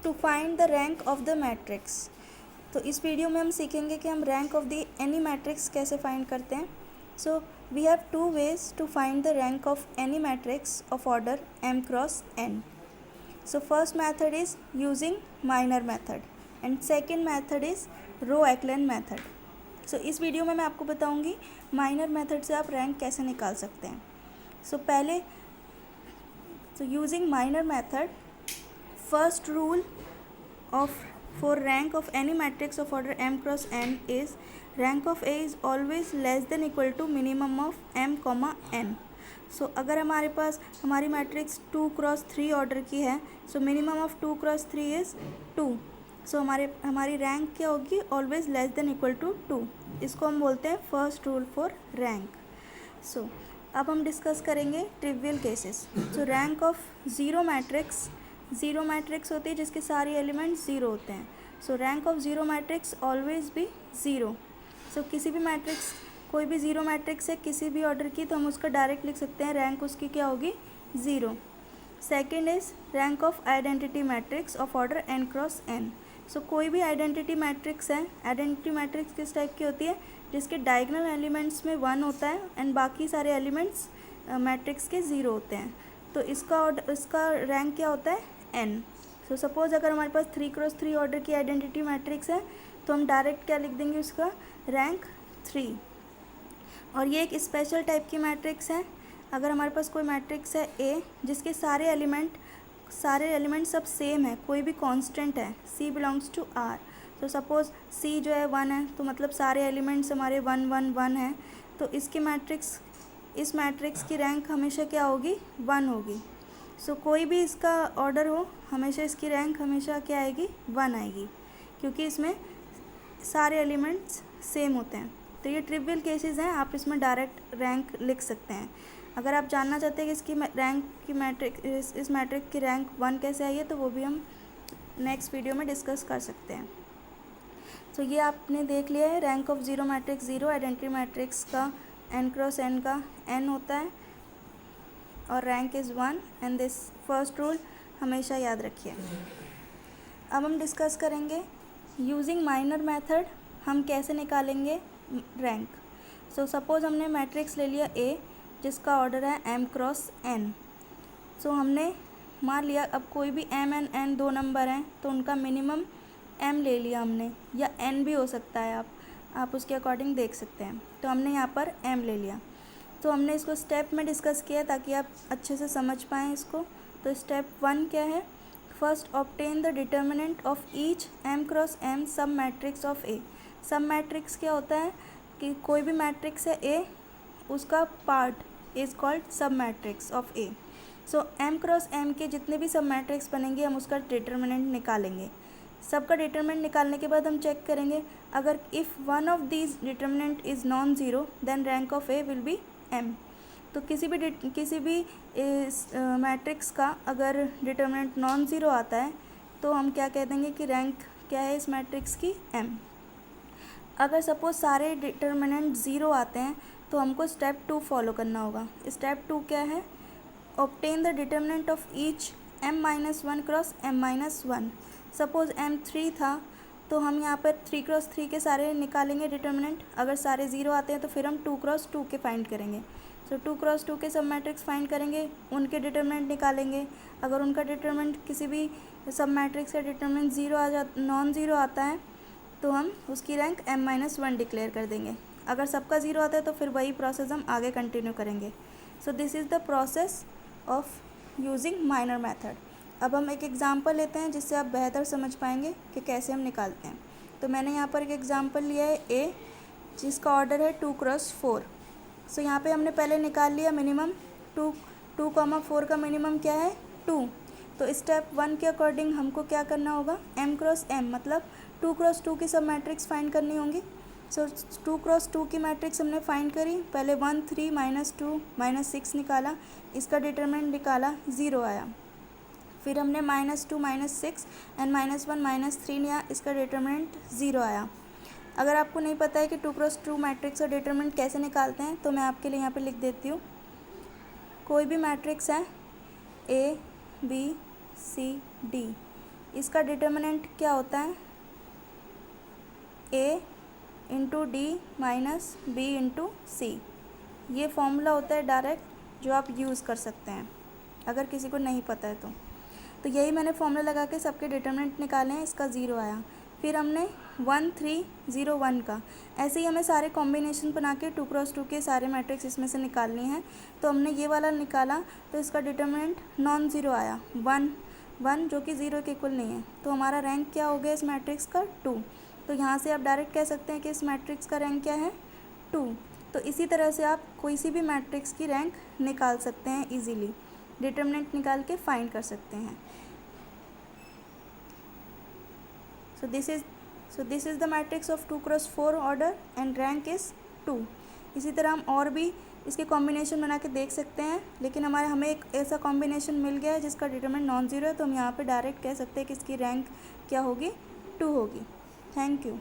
To find the rank of the matrix. तो इस video में हम सीखेंगे कि हम rank of the any matrix कैसे फाइंड करते हैं। So we have two ways to find the rank of any matrix of order m cross n। So first method is using minor method and second method is Row-Acland method। So इस video में मैं आपको बताऊंगी minor method से आप rank कैसे निकाल सकते हैं। पहले using minor method, first rule of for rank of any matrix of order m cross n is rank of a is always less than equal to minimum of m comma n। अगर हमारे पास हमारी matrix 2 cross 3 order की है, minimum of 2 cross 3 is 2। हमारी rank क्या होगी, always less than equal to 2। इसको हम बोलते हैं फर्स्ट रूल फॉर रैंक। अब हम डिस्कस करेंगे trivial cases. Rank of zero matrix होती है जिसके सारे एलिमेंट्स ज़ीरो होते हैं। Rank of zero matrix always भी ज़ीरो। किसी भी मैट्रिक्स, कोई भी ज़ीरो मैट्रिक्स है किसी भी ऑर्डर की, तो हम उसका डायरेक्ट लिख सकते हैं, रैंक उसकी क्या होगी, zero. Second is rank of identity matrix of order n cross n। कोई भी आइडेंटिटी मैट्रिक्स है, आइडेंटिटी मैट्रिक्स किस टाइप की होती है, जिसके डायगोनल एलिमेंट्स में 1 होता है एंड बाकी सारे एलिमेंट्स मैट्रिक्स के ज़ीरो होते हैं। तो इसका रैंक क्या होता है, n। सपोज़ अगर हमारे पास 3 क्रॉस 3 ऑर्डर की आइडेंटिटी मैट्रिक्स है, तो हम डायरेक्ट क्या लिख देंगे, उसका रैंक 3। और ये एक स्पेशल टाइप की मैट्रिक्स है। अगर हमारे पास कोई मैट्रिक्स है A जिसके सारे एलिमेंट सब सेम है, कोई भी कांस्टेंट है, C belongs to R। Suppose C जो है 1 है, तो मतलब सारे एलिमेंट्स हमारे 1 1 1 हैं, तो इस मैट्रिक्स की रैंक हमेशा क्या होगी, 1 होगी। कोई भी इसका ऑर्डर हो, हमेशा इसकी रैंक हमेशा क्या आएगी, 1 आएगी, क्योंकि इसमें सारे एलिमेंट्स सेम होते हैं। तो ये ट्रिवियल केसेस हैं, आप इसमें डायरेक्ट रैंक लिख सकते हैं। अगर आप जानना चाहते हैं कि इसकी रैंक की मैट्रिक्स, इस मैट्रिक्स की रैंक 1 कैसे आई है, तो वो भी हम नेक्स्ट वीडियो में डिस्कस कर सकते हैं। ये आपने देख लिया है, rank of zero matrix zero, identity matrix का n क्रॉस n का n होता है और rank is 1 and this first rule हमेशा याद रखिए। अब हम डिस्कस करेंगे यूजिंग माइनर मेथड हम कैसे निकालेंगे रैंक। सपोज़ हमने मैट्रिक्स ले लिया A जिसका ऑर्डर है m क्रॉस n। हमने मान लिया, अब कोई भी m एंड n दो नंबर हैं, तो उनका मिनिमम m ले लिया हमने, या n भी हो सकता है, आप उसके अकॉर्डिंग देख सकते हैं। तो हमने यहाँ पर m ले लिया। हमने इसको स्टेप में डिस्कस किया ताकि आप अच्छे से समझ पाएँ इसको। तो स्टेप 1 क्या है, first obtain the determinant of each m cross m सब मैट्रिक्स ऑफ A। सब मैट्रिक्स क्या होता है कि कोई भी मैट्रिक्स है A, उसका पार्ट इज़ कॉल्ड सब matrix of A। m cross m के जितने भी सब मैट्रिक्स बनेंगे, हम उसका डिटर्मिनेंट निकालेंगे। सबका डिटर्मिनेंट निकालने के बाद हम चेक करेंगे, अगर if one of these determinant is non zero then rank of A will be m। तो किसी भी मैट्रिक्स का अगर डिटर्मिनेंट नॉन ज़ीरो आता है, तो हम क्या कह देंगे कि रैंक क्या है इस मैट्रिक्स की, m। अगर सपोज़ सारे डिटर्मिनेंट ज़ीरो आते हैं, तो हमको स्टेप 2 फॉलो करना होगा। स्टेप 2 क्या है, obtain the determinant of each m-1 cross m-1। Suppose m3 था, तो हम यहाँ पर 3 क्रॉस 3 के सारे निकालेंगे डिटर्मिनेंट। अगर सारे ज़ीरो आते हैं तो फिर हम 2 क्रॉस 2 के फाइंड करेंगे। 2 क्रॉस 2 के सब मैट्रिक्स फाइंड करेंगे, उनके डिटर्मिनेंट निकालेंगे। अगर उनका डिटर्मिनेंट, किसी भी सब मैट्रिक्स का डिटर्मिनेंट नॉन ज़ीरो आता है, तो हम उसकी रैंक m-1 डिक्लेयर कर देंगे। अगर सबका ज़ीरो आता है तो फिर वही प्रोसेस हम आगे कंटिन्यू करेंगे। This is the process of using minor method. अब हम एक एग्ज़ाम्पल लेते हैं जिससे आप बेहतर समझ पाएंगे कि कैसे हम निकालते हैं। तो मैंने यहाँ पर एक एग्ज़ाम्पल लिया है A जिसका ऑर्डर है 2 क्रॉस 4। यहाँ पे हमने पहले निकाल लिया मिनिमम, 2,4 का मिनिमम क्या है, 2। तो स्टेप 1 के अकॉर्डिंग हमको क्या करना होगा, m क्रॉस m, मतलब 2 क्रॉस 2 की सब मैट्रिक्स फाइंड करनी होंगी। 2 क्रॉस 2 की मैट्रिक्स हमने फाइंड करी, पहले 1 3 -2 -6 निकाला, इसका डिटरमिनेंट निकाला, 0 आया। फिर हमने -2 -6 एंड -1 -3 लिया, इसका डिटरमिनेंट 0 आया। अगर आपको नहीं पता है कि 2 क्रॉस 2 मैट्रिक्स का डिटरमिनेंट कैसे निकालते हैं, तो मैं आपके लिए यहाँ पे लिख देती हूँ। कोई भी मैट्रिक्स है A B C D, इसका डिटर्मिनेंट क्या होता है, A into D minus B into C. ये फॉर्मूला होता है डायरेक्ट जो आप यूज़ कर सकते हैं अगर किसी को नहीं पता है तो यही मैंने फॉर्मूला लगा के सबके डिटर्मिनेंट निकाले हैं। इसका 0 आया। फिर हमने 1 3 0 1 का ऐसे ही हमें सारे कॉम्बिनेशन बना के 2 क्रॉस 2 के सारे मैट्रिक्स इसमें से निकालनी है। तो हमने ये वाला निकाला तो इसका डिटर्मिनेंट नॉन ज़ीरो आया, 1 1 जो कि 0 के इक्वल नहीं है। तो हमारा रैंक क्या हो गया इस मैट्रिक्स का, 2। तो यहाँ से आप डायरेक्ट कह सकते हैं कि इस मैट्रिक्स का रैंक क्या है, 2। तो इसी तरह से आप कोई सी भी मैट्रिक्स की रैंक निकाल सकते हैं इजीली, डिटर्मिनेंट निकाल के फाइंड कर सकते हैं। So this is the matrix of 2 cross 4 order and rank is 2। इसी तरह हम और भी इसके कॉम्बिनेशन बना के देख सकते हैं, लेकिन हमें एक ऐसा कॉम्बिनेशन मिल गया है जिसका डिटरमिनेंट नॉन ज़ीरो है, तो हम यहाँ पे डायरेक्ट कह सकते हैं कि इसकी रैंक क्या होगी, 2 होगी। Thank you.